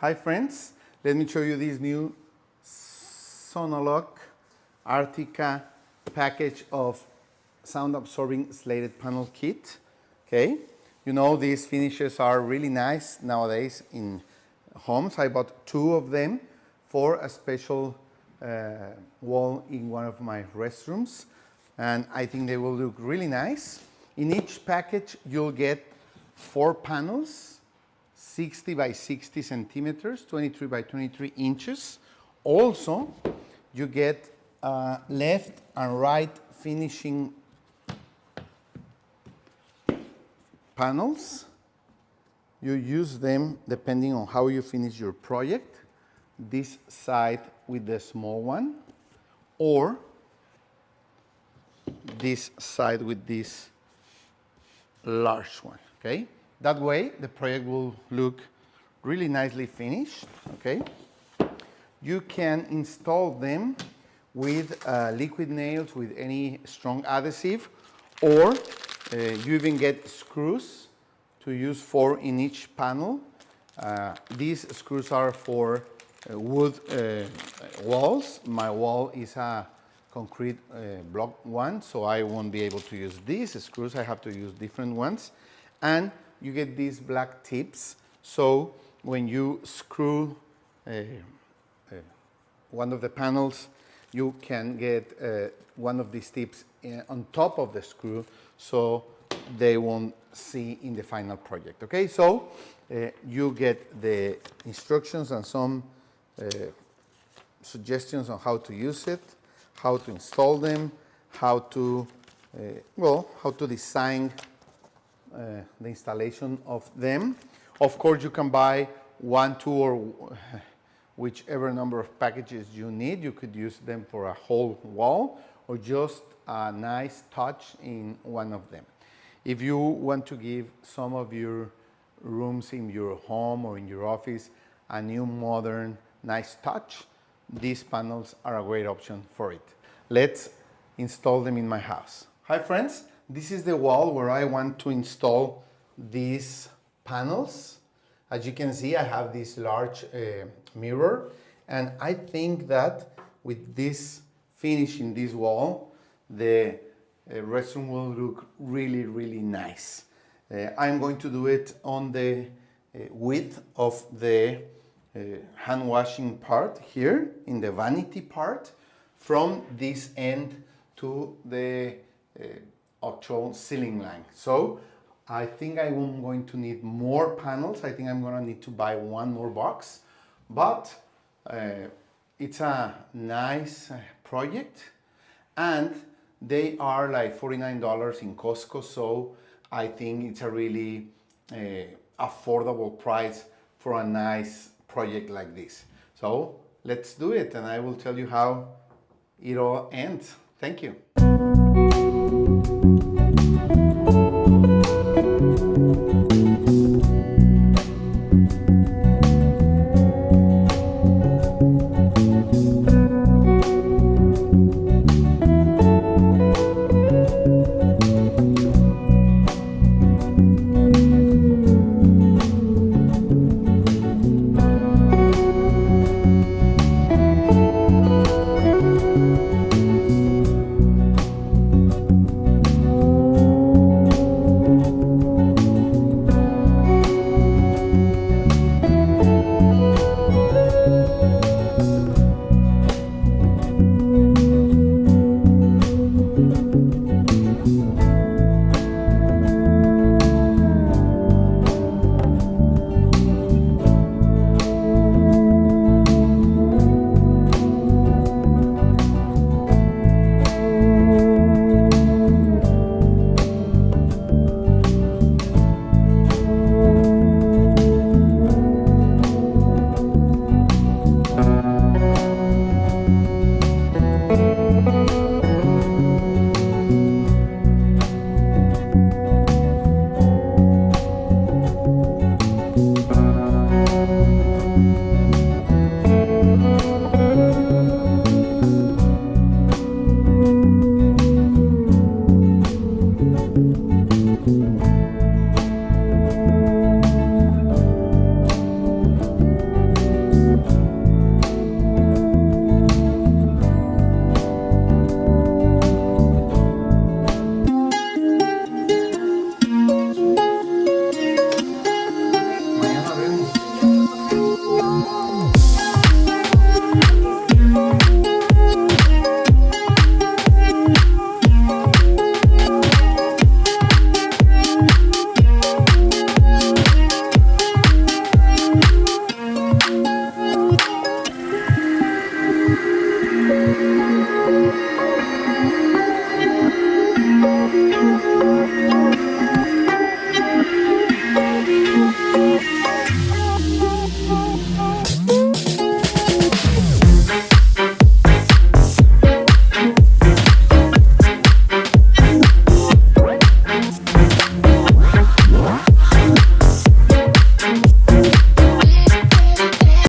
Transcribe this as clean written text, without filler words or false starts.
Hi friends, let me show you this new Sonolok Artica package of sound absorbing slated panel kit. Okay, you know these finishes are really nice nowadays in homes. I bought 2 of them for a special wall in one of my restrooms, and I think they will look really nice. In each package you'll get 4 panels, 60 by 60 centimeters, 23 by 23 inches. Also, you get left and right finishing panels. You use them depending on how you finish your project. This side with the small one, or this side with this large one, okay? That way, the project will look really nicely finished, okay? You can install them with liquid nails, with any strong adhesive, or you even get screws to use 4 in each panel. These screws are for wood walls. My wall is a concrete block one, so I won't be able to use these screws. I have to use different ones. And you get these black tips, so when you screw one of the panels, you can get one of these tips on top of the screw, so they won't see in the final project. Okay, so you get the instructions and some suggestions on how to use it, how to install them, how to how to design the installation of them. Of course, you can buy 1, 2, or whichever number of packages you need. You could use them for a whole wall or just a nice touch in one of them. If you want to give some of your rooms in your home or in your office a new, modern, nice touch, these panels are a great option for it. Let's install them in my house. Hi friends, this is the wall where I want to install these panels. As you can see, I have this large mirror, and I think that with this finish in this wall, the restroom will look really, really nice. I'm going to do it on the width of the hand washing part here, in the vanity part, from this end to the actual ceiling line. So I think I'm going to need more panels. I think I'm going to need to buy 1 more box, but it's a nice project, and they are like $49 in Costco, so I think it's a really affordable price for a nice project like this. So let's do it, and I will tell you how it all ends. Thank you.